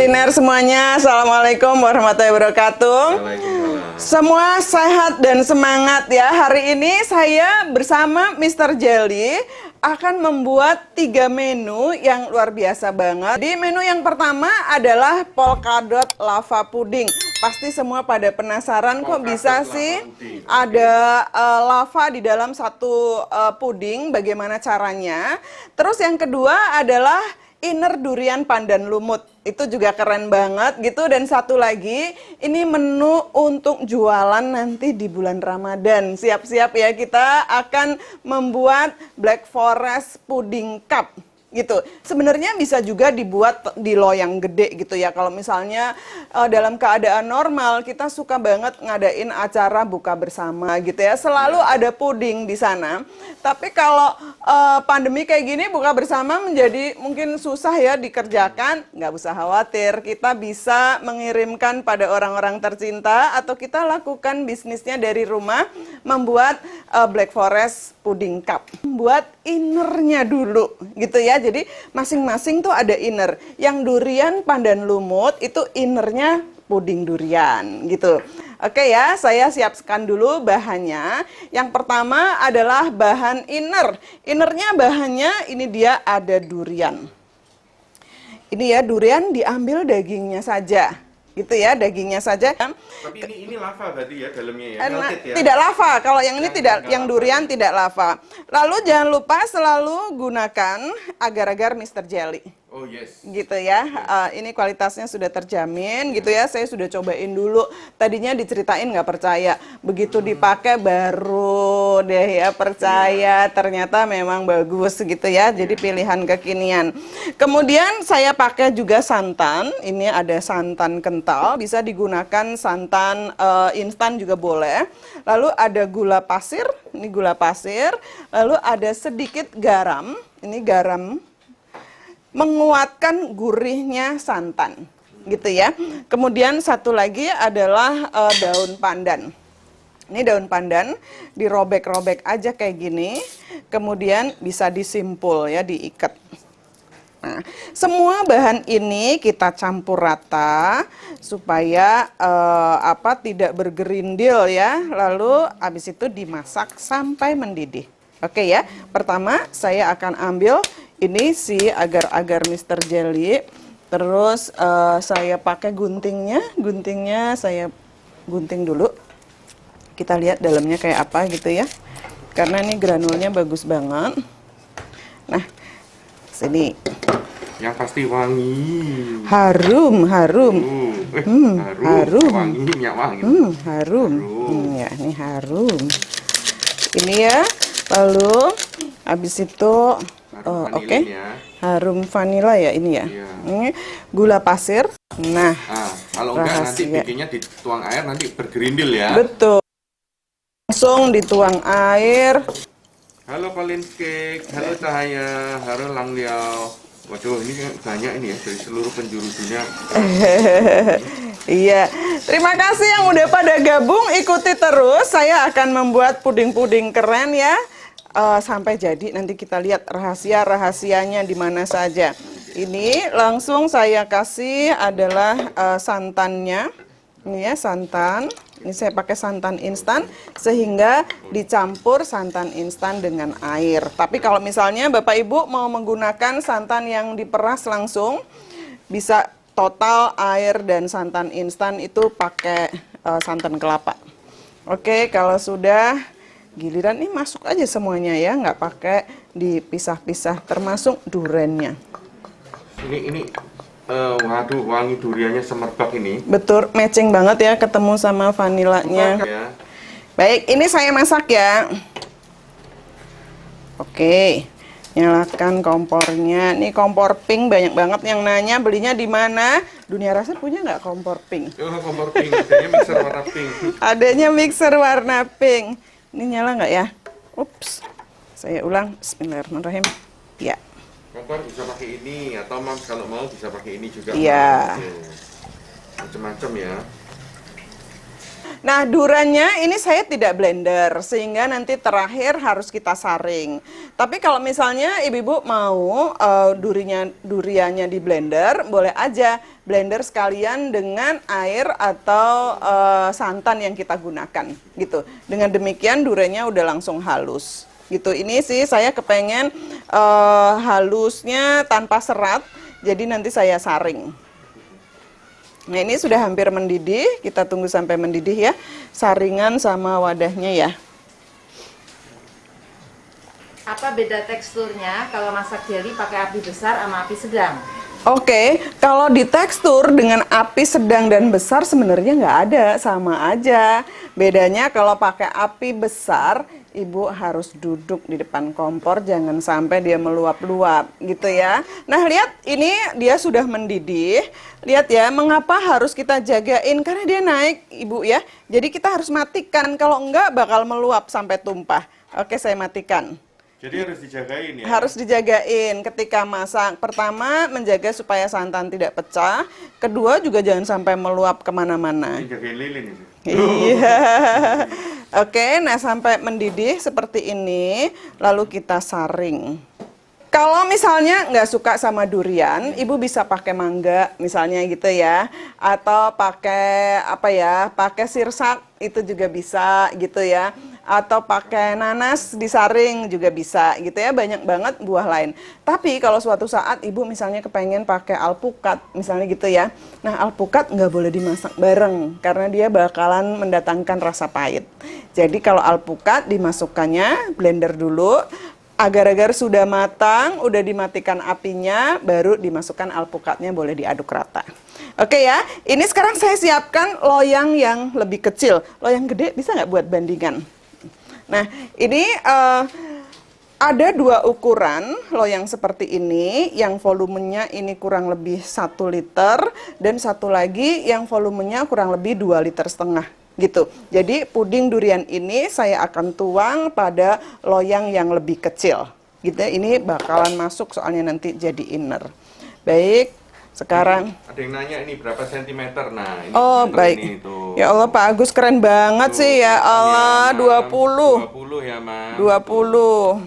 kuliner semuanya, Assalamualaikum warahmatullahi wabarakatuh. Semua sehat dan semangat ya. Hari ini saya bersama Mr. Jelly akan membuat 3 menu yang luar biasa banget. Di menu yang pertama adalah polkadot lava pudding. Pasti semua pada penasaran kok bisa sih ada lava di dalam satu puding, bagaimana caranya. Terus yang kedua adalah inner durian pandan lumut, itu juga keren banget gitu. Dan satu lagi, ini menu untuk jualan nanti di bulan Ramadan. Siap-siap ya, kita akan membuat Black Forest Pudding Cup gitu. Sebenarnya bisa juga dibuat di loyang gede gitu ya. Kalau misalnya dalam keadaan normal kita suka banget ngadain acara buka bersama gitu ya. Selalu ada puding di sana. Tapi kalau pandemi kayak gini buka bersama menjadi mungkin susah ya dikerjakan. Nggak usah khawatir, kita bisa mengirimkan pada orang-orang tercinta atau kita lakukan bisnisnya dari rumah, membuat Black Forest Pudding Cup. Buat innernya dulu gitu ya. Jadi masing-masing tuh ada inner. Yang durian pandan lumut itu innernya puding durian gitu. Oke ya, saya siapkan dulu bahannya. Yang pertama adalah bahan inner. Innernya bahannya ini dia ada durian. Ini ya, durian diambil dagingnya saja. Gitu ya, dagingnya saja. Tapi ini lava berarti ya dalamnya ya? Ya? Tidak lava, kalau yang ini tidak, yang durian tidak lava. Lalu jangan lupa selalu gunakan agar-agar Mr. Jelly. Oh yes. Gitu ya, ini kualitasnya sudah terjamin gitu ya. Saya sudah cobain dulu, tadinya diceritain nggak percaya, begitu dipakai baru deh ya percaya, ternyata memang bagus gitu ya. Jadi pilihan kekinian. Kemudian saya pakai juga santan, ini ada santan kental, bisa digunakan santan instan juga boleh. Lalu ada gula pasir, ini gula pasir. Lalu ada sedikit garam, ini garam, menguatkan gurihnya santan gitu ya. Kemudian satu lagi adalah daun pandan. Ini daun pandan dirobek-robek aja kayak gini, kemudian bisa disimpul ya, diikat. Nah, semua bahan ini kita campur rata supaya tidak bergerindil ya. Lalu habis itu dimasak sampai mendidih. Oke ya. Pertama saya akan ambil ini si agar-agar Mr. Jelly. Terus saya pakai guntingnya. Guntingnya saya gunting dulu. Kita lihat dalamnya kayak apa gitu ya. Karena ini granulnya bagus banget. Nah, sini. Yang pasti wangi. Harum. Harum. Harum. Wangi, minyak wangi. Harum. Ya, ini harum. Ini ya. Lalu habis itu oke. Harum vanila ya ini ya. Iya. Ini gula pasir. Nah, kalau enggak nanti bikinnya dituang air nanti bergerindil ya. Betul. Langsung dituang air. Halo Collins Cake, halo Cahaya, halo Lang Liao. Waduh, ini banyak ini ya dari seluruh penjuru dunia. Iya, terima kasih yang udah pada gabung, ikuti terus. Saya akan membuat puding-puding keren ya. Sampai jadi nanti kita lihat rahasia-rahasianya di mana saja. Ini langsung saya kasih adalah santannya. Ini ya santan. Ini saya pakai santan instan sehingga dicampur santan instan dengan air. Tapi kalau misalnya Bapak Ibu mau menggunakan santan yang diperas langsung, bisa total air dan santan instan itu pakai santan kelapa. Oke, kalau sudah giliran ini masuk aja semuanya ya, nggak pakai dipisah-pisah, termasuk duriannya. Ini waduh, wangi duriannya semerbak ini. Betul, matching banget ya ketemu sama vanilanya. Ya. Baik, ini saya masak ya. Oke, nyalakan kompornya. Ini kompor pink, banyak banget yang nanya belinya di mana. Dunia Rasa punya nggak kompor pink? Oh, kompor pink, adanya mixer warna pink. Adanya mixer warna pink. Ini nyala nggak ya? Ups, saya ulang. Bismillahirrahmanirrahim. Ya. Kompor bisa pakai ini atau Mams kalau mau bisa pakai ini juga. Iya. Macam-macam ya. Nah, duriannya ini saya tidak blender, sehingga nanti terakhir harus kita saring. Tapi kalau misalnya ibu-ibu mau duriannya di blender, boleh aja blender sekalian dengan air atau santan yang kita gunakan, gitu. Dengan demikian duriannya udah langsung halus, gitu. Ini sih saya kepengen halusnya tanpa serat, jadi nanti saya saring. Nah, ini sudah hampir mendidih, kita tunggu sampai mendidih ya. Saringan sama wadahnya ya. Apa beda teksturnya kalau masak jelly pakai api besar sama api sedang? Oke, kalau di tekstur dengan api sedang dan besar sebenarnya nggak ada, sama aja. Bedanya kalau pakai api besar, ibu harus duduk di depan kompor, jangan sampai dia meluap-luap gitu ya. Nah, lihat ini dia sudah mendidih. Lihat ya, mengapa harus kita jagain? Karena dia naik, ibu ya. Jadi kita harus matikan, kalau enggak bakal meluap sampai tumpah. Oke, saya matikan. Jadi harus dijagain ya? Harus dijagain ketika masak. Pertama, menjaga supaya santan tidak pecah. Kedua, juga jangan sampai meluap kemana-mana. Ini jagain lilin itu. Iya. Oke, nah sampai mendidih seperti ini, lalu kita saring. Kalau misalnya nggak suka sama durian, ibu bisa pakai mangga misalnya gitu ya, atau pakai apa ya, pakai sirsak itu juga bisa gitu ya, atau pakai nanas disaring juga bisa gitu ya, banyak banget buah lain. Tapi kalau suatu saat ibu misalnya kepengen pakai alpukat misalnya gitu ya, nah alpukat nggak boleh dimasak bareng karena dia bakalan mendatangkan rasa pahit. Jadi kalau alpukat dimasukkannya blender dulu, agar-agar sudah matang, udah dimatikan apinya, baru dimasukkan alpukatnya, boleh diaduk rata. Oke ya, ini sekarang saya siapkan loyang yang lebih kecil. Loyang gede bisa nggak buat bandingan? Nah, ini ada dua ukuran loyang seperti ini, yang volumenya ini kurang lebih 1 liter, dan satu lagi yang volumenya kurang lebih 2,5 liter gitu. Jadi puding durian ini saya akan tuang pada loyang yang lebih kecil. Gitu. Ini bakalan masuk soalnya nanti jadi inner. Baik, sekarang. Ada yang nanya ini berapa sentimeter? Nah, ini Oh, baik. ini, tuh. Ya Allah, Pak Agus keren banget Tuh, sih ya Allah, 20. 20 ya, Mas. 20.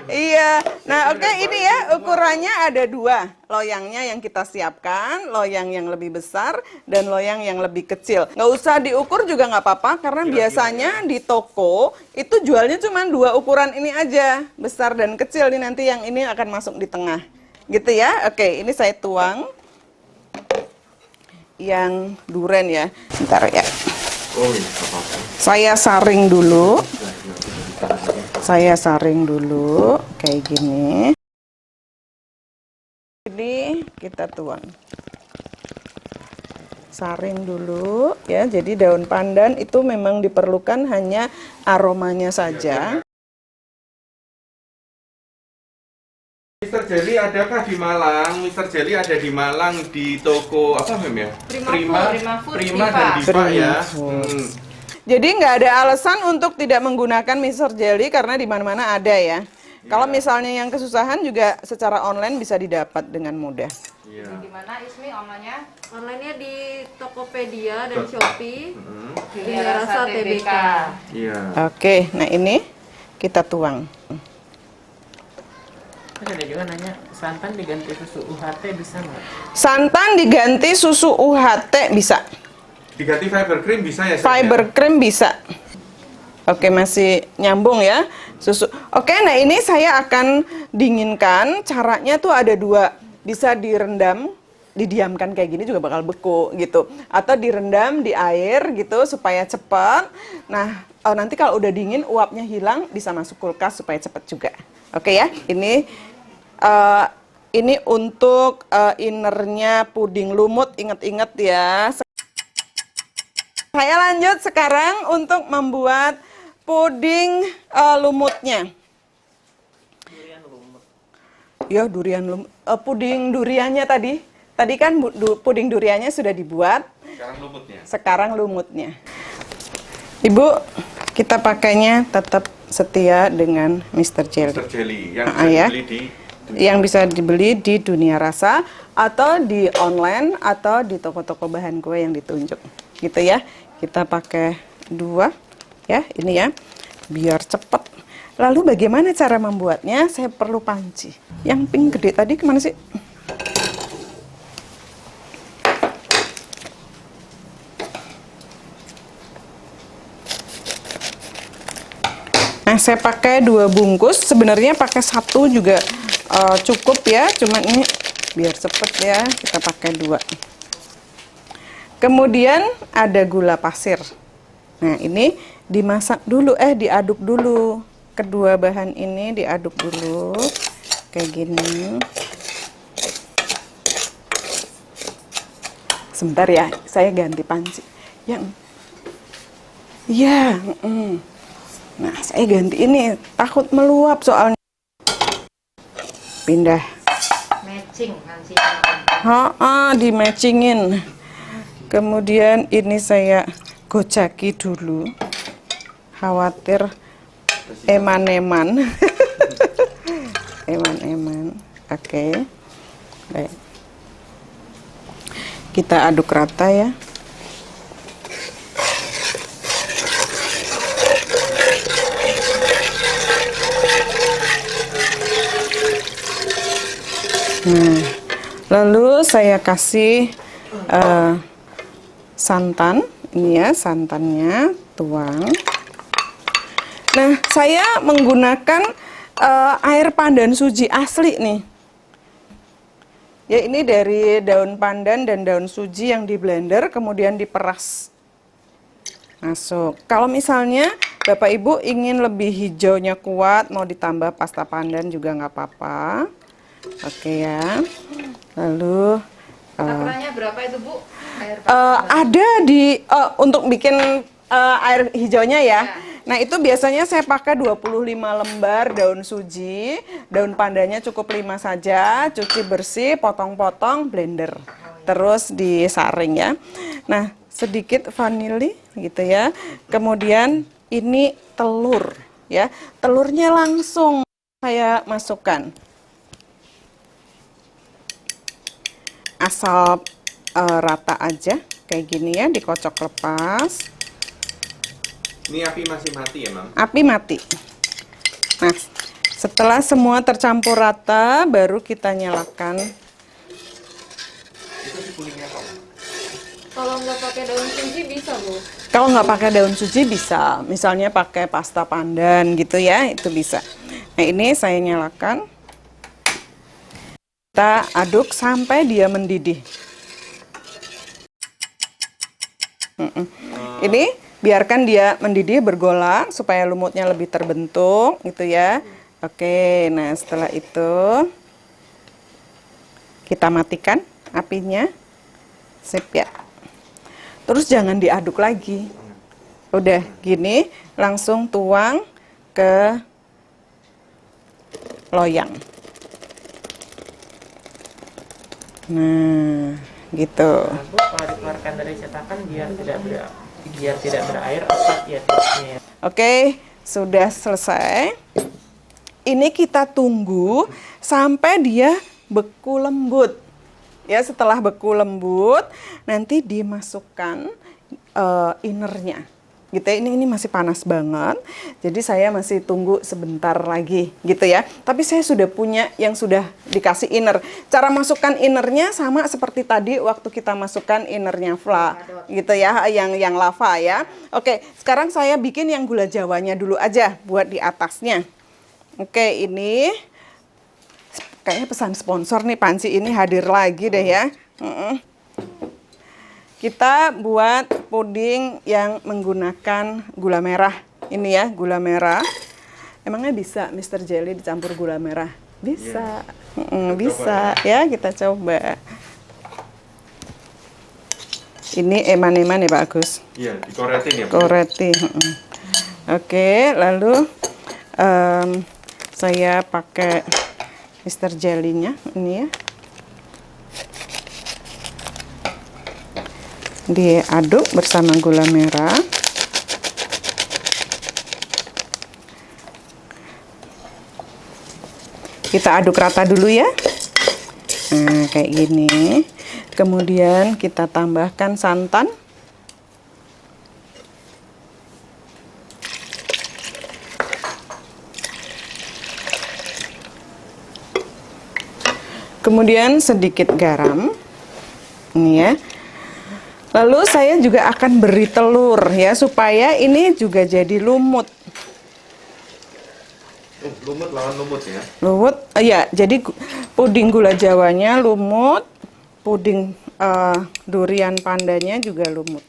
Iya. Nah, oke, ini ya ukurannya ada dua. Loyangnya yang kita siapkan, loyang yang lebih besar dan loyang yang lebih kecil. Nggak usah diukur juga nggak apa-apa, karena biasanya di toko itu jualnya cuma dua ukuran ini aja, besar dan kecil. Ini nanti yang ini akan masuk di tengah. Gitu ya. Oke, ini saya tuang yang duren ya. Bentar ya. Oh, iya, apa-apa. Saya saring dulu. Saya saring dulu kayak gini. Ini kita tuang. Saring dulu ya. Jadi daun pandan itu memang diperlukan hanya aromanya saja. Mister Jelly adakah di Malang? Mister Jelly ada di Malang di toko apa Mem ya? Prima dan Diva ya. Jadi nggak ada alasan untuk tidak menggunakan Mister Jelly karena di mana-mana ada ya. Kalau misalnya yang kesusahan juga secara online bisa didapat dengan mudah. Iya. Di mana Ismi online-nya? Online-nya di Tokopedia dan Shopee. Di Rasa TBK. Iya. Oke, nah ini kita tuang. Ada juga nanya, santan diganti susu UHT bisa nggak? Santan diganti susu UHT bisa. Diganti fiber cream bisa ya? Fiber cream bisa. Oke, masih nyambung ya susu. Oke, nah ini saya akan dinginkan. Caranya tuh ada dua. Bisa direndam, didiamkan kayak gini juga bakal beku gitu. Atau direndam di air gitu supaya cepat. Nah, nanti kalau udah dingin uapnya hilang, bisa masuk kulkas supaya cepat juga. Oke ya, ini untuk innernya puding lumut, inget-inget ya. Saya lanjut sekarang untuk membuat puding lumutnya. Ya, durian lumut. Puding duriannya tadi kan puding duriannya sudah dibuat. Sekarang lumutnya. Sekarang lumutnya. Ibu, kita pakainya tetap setia dengan Mister Jelly. Mister Jelly yang ya. dibeli di Yang bisa dibeli di Dunia Rasa atau di online atau di toko-toko bahan kue yang ditunjuk. Gitu ya. Kita pakai 2 ya, ini ya, biar cepet. Lalu bagaimana cara membuatnya? Saya perlu panci. Yang pink gede tadi kemana sih? Nah, saya pakai 2 bungkus. Sebenarnya pakai 1 juga cukup ya. Cuman ini biar cepet ya, kita pakai 2. Kemudian ada gula pasir. Nah, ini dimasak dulu, diaduk dulu. Kedua bahan ini diaduk dulu. Kayak gini. Sebentar ya, saya ganti panci. Ya, nah, saya ganti ini, takut meluap soalnya. Pindah. Matching pancinya. Di-matchingin. Kemudian ini saya gocaki dulu. Khawatir eman-eman. Eman-eman. Oke. Baik. Kita aduk rata ya. Nah, lalu saya kasih santan, ini ya santannya, tuang. Nah, saya menggunakan air pandan suji asli nih. Ya, ini dari daun pandan dan daun suji yang di blender kemudian diperas. Masuk. Kalau misalnya Bapak Ibu ingin lebih hijaunya kuat, mau ditambah pasta pandan juga nggak apa-apa. Oke ya. Lalu Takarannya berapa itu, Bu? ada di untuk bikin air hijaunya ya. Nah, itu biasanya saya pakai 25 lembar daun suji. Daun pandannya cukup 5 saja, cuci bersih, potong-potong, blender. Terus disaring ya. Nah, sedikit vanili gitu ya. Kemudian ini telur ya. Telurnya langsung saya masukkan. Asal rata aja kayak gini ya, dikocok lepas. Ini api masih mati ya, Mam? Api mati. Nah, setelah semua tercampur rata, baru kita nyalakan. Itu dikulitnya kok. Kalau nggak pakai daun suji bisa, Bu? Kalau nggak pakai daun suji bisa, misalnya pakai pasta pandan gitu ya, itu bisa. Nah, ini saya nyalakan. Kita aduk sampai dia mendidih. Ini biarkan dia mendidih bergolak supaya lumutnya lebih terbentuk gitu ya. Oke, nah setelah itu kita matikan apinya. Sip ya. Terus jangan diaduk lagi. Udah gini langsung tuang ke loyang. Nah, gitu. Nah, Bu, kalau dikeluarkan dari cetakan biar tidak berair asap ya tipsnya. Oke, sudah selesai. Ini kita tunggu sampai dia beku lembut. Ya, setelah beku lembut, nanti dimasukkan innernya. Gitu ya, ini masih panas banget. Jadi saya masih tunggu sebentar lagi gitu ya. Tapi saya sudah punya yang sudah dikasih inner. Cara masukkan innernya sama seperti tadi waktu kita masukkan innernya fla gitu ya, yang lava ya. Oke, sekarang saya bikin yang gula jawanya dulu aja buat di atasnya. Oke, ini kayaknya pesan sponsor nih, panci ini hadir lagi deh ya. Kita buat puding yang menggunakan gula merah. Ini ya, gula merah. Emangnya bisa Mr. Jelly dicampur gula merah? Bisa. Bisa ya, kita coba. Ini eman-eman ya Pak Agus? Iya, dikoretin ya, Bu? Koretin. Oke, lalu saya pakai Mr. Jelly-nya ini ya. Diaduk bersama gula merah. Kita aduk rata dulu ya. Nah, kayak gini. Kemudian kita tambahkan santan. Kemudian sedikit garam. Ini ya. Lalu saya juga akan beri telur ya supaya ini juga jadi lumut. Lumut lawan lumut ya. Lumut, ya. Jadi puding gula Jawanya lumut, puding durian pandanya juga lumut.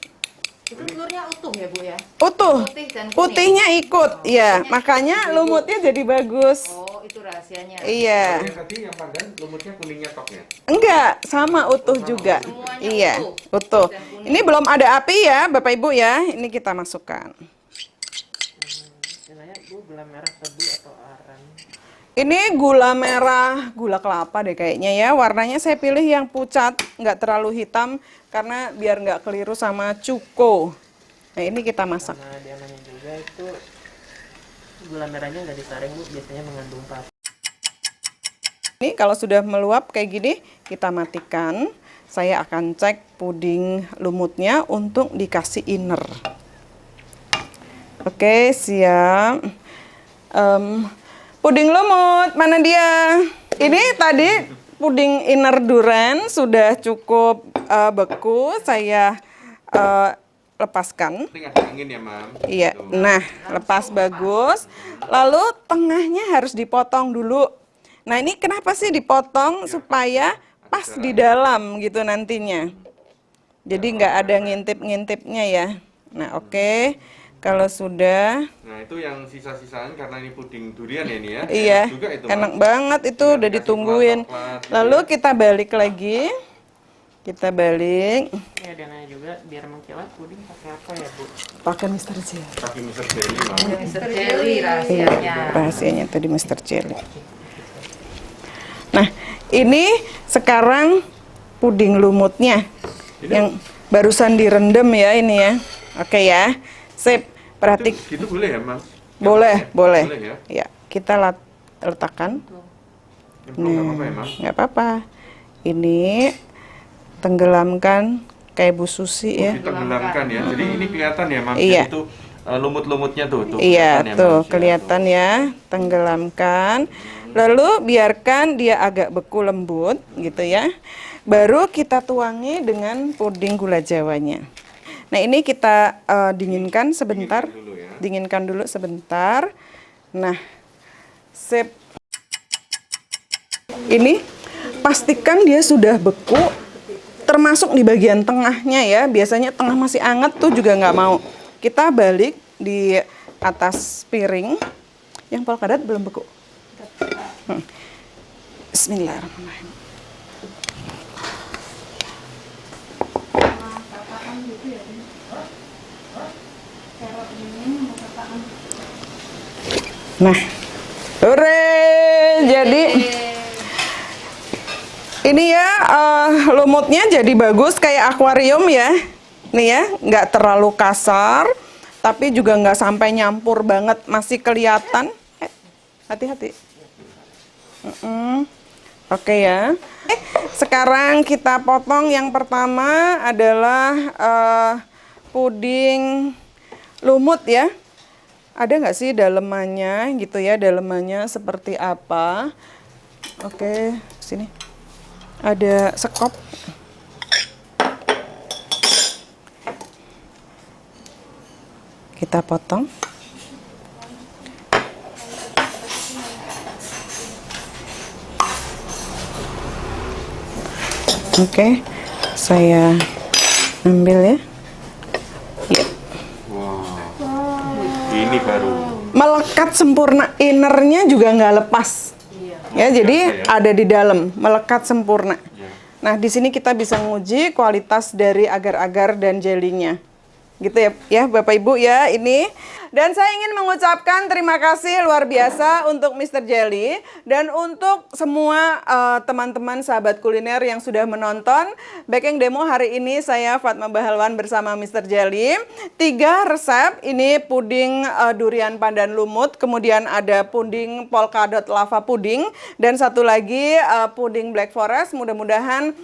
Itu telurnya utuh ya Bu ya? Utuh. Putih dan kuning. Putihnya ikut, ya. Makanya lumutnya jadi bagus. Oh, itu rahasianya. Iya. Yang tadi yang pandan lumutnya kuningnya tok ya. Enggak, sama utuh juga. Semuanya Iya, utuh. utuh. Dan kuning. Ini belum ada api ya, Bapak Ibu ya. Ini kita masukkan. Istilahnya Bu, gula merah tebu atau aren? Ini gula merah, gula kelapa deh kayaknya ya. Warnanya saya pilih yang pucat, nggak terlalu hitam karena biar nggak keliru sama cuko. Nah ini kita masak. Sama diamanya juga itu gula merahnya nggak disaring Bu, biasanya mengandung pasir. Ini kalau sudah meluap kayak gini, kita matikan. Saya akan cek puding lumutnya untuk dikasih inner. Oke, siap. Puding lumut, mana dia? Ini tadi puding inner durian sudah cukup beku. Saya lepaskan. Ini ada angin ya, Mam. Iya, Tuh. nah lepas bagus. Lalu tengahnya harus dipotong dulu. Nah ini kenapa sih dipotong? Supaya pas di dalam gitu nantinya. Jadi nggak ada ngintip-ngintipnya ya. Nah oke, kalau sudah. Nah, itu yang sisa-sisaan karena ini puding durian ya ini ya. Iya, Enak juga itu, enak Mam. banget itu Tinggal udah dikasih ditungguin. coklat, gitu Lalu ya. kita balik lagi. Kita balik. Ini ada nanya juga, biar mengkilap puding pakai apa ya Bu? Pakai Mr. Jelly. Pakai Mr. Jelly, Mam. Mr. Jelly Iya, rahasianya. rahasianya tadi Mr. Jelly. Nah, ini sekarang puding lumutnya yang barusan direndam ya ini ya. Oke ya. Sip. Perhatik. Gitu boleh ya, Mas? Boleh, boleh. Boleh ya. Ya, kita letakkan. Nyemplung nggak apa-apa ya, Mam? Nggak apa-apa. Ini tenggelamkan kayak Bu Susi ya. Ditenggelamkan ya. Jadi ini kelihatan ya, Mam. Iya. Jadi itu lumut-lumutnya tuh, Iya, kelihatan ya, tuh Mam. kelihatan ya, tenggelamkan. Lalu biarkan dia agak beku lembut gitu ya. Baru kita tuangi dengan puding gula Jawanya. Nah, ini kita dinginkan sebentar. dulu ya. Dinginkan dulu sebentar. Nah, sip. Ini pastikan dia sudah beku termasuk di bagian tengahnya ya. Biasanya tengah masih hangat tuh juga nggak mau. Kita balik di atas piring. Yang polkadot belum beku. Bismillahirrahmanirrahim. Nah, hore, jadi ini ya lumutnya jadi bagus kayak akuarium ya. Nih ya, nggak terlalu kasar, tapi juga nggak sampai nyampur banget, masih kelihatan. Hati-hati. Oke ya. Sekarang kita potong yang pertama adalah puding lumut ya. Ada nggak sih dalemannya gitu ya, dalemannya seperti apa? Oke, sini. Ada sekop. Kita potong. Oke, saya ambil ya. Ya. Wow. Ini baru. Melekat sempurna, innernya juga nggak lepas. Ya, jadi ya. ada di dalam, melekat sempurna. Ya. Nah, di sini kita bisa menguji kualitas dari agar-agar dan jelinya. Gitu ya Bapak Ibu ya ini. Dan saya ingin mengucapkan terima kasih luar biasa untuk Mr. Jelly dan untuk semua teman-teman sahabat kuliner yang sudah menonton Baking Demo hari ini. Saya Fatma Bahalwan bersama Mr. Jelly. 3 resep, ini puding durian pandan lumut, kemudian ada puding polkadot lava puding, dan satu lagi puding black forest. Mudah-mudahan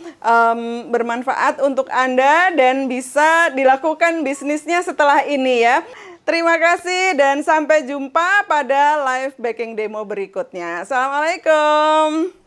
bermanfaat untuk Anda dan bisa dilakukan bisnisnya setelah ini ya. Terima kasih dan sampai jumpa pada live baking demo berikutnya. Assalamualaikum.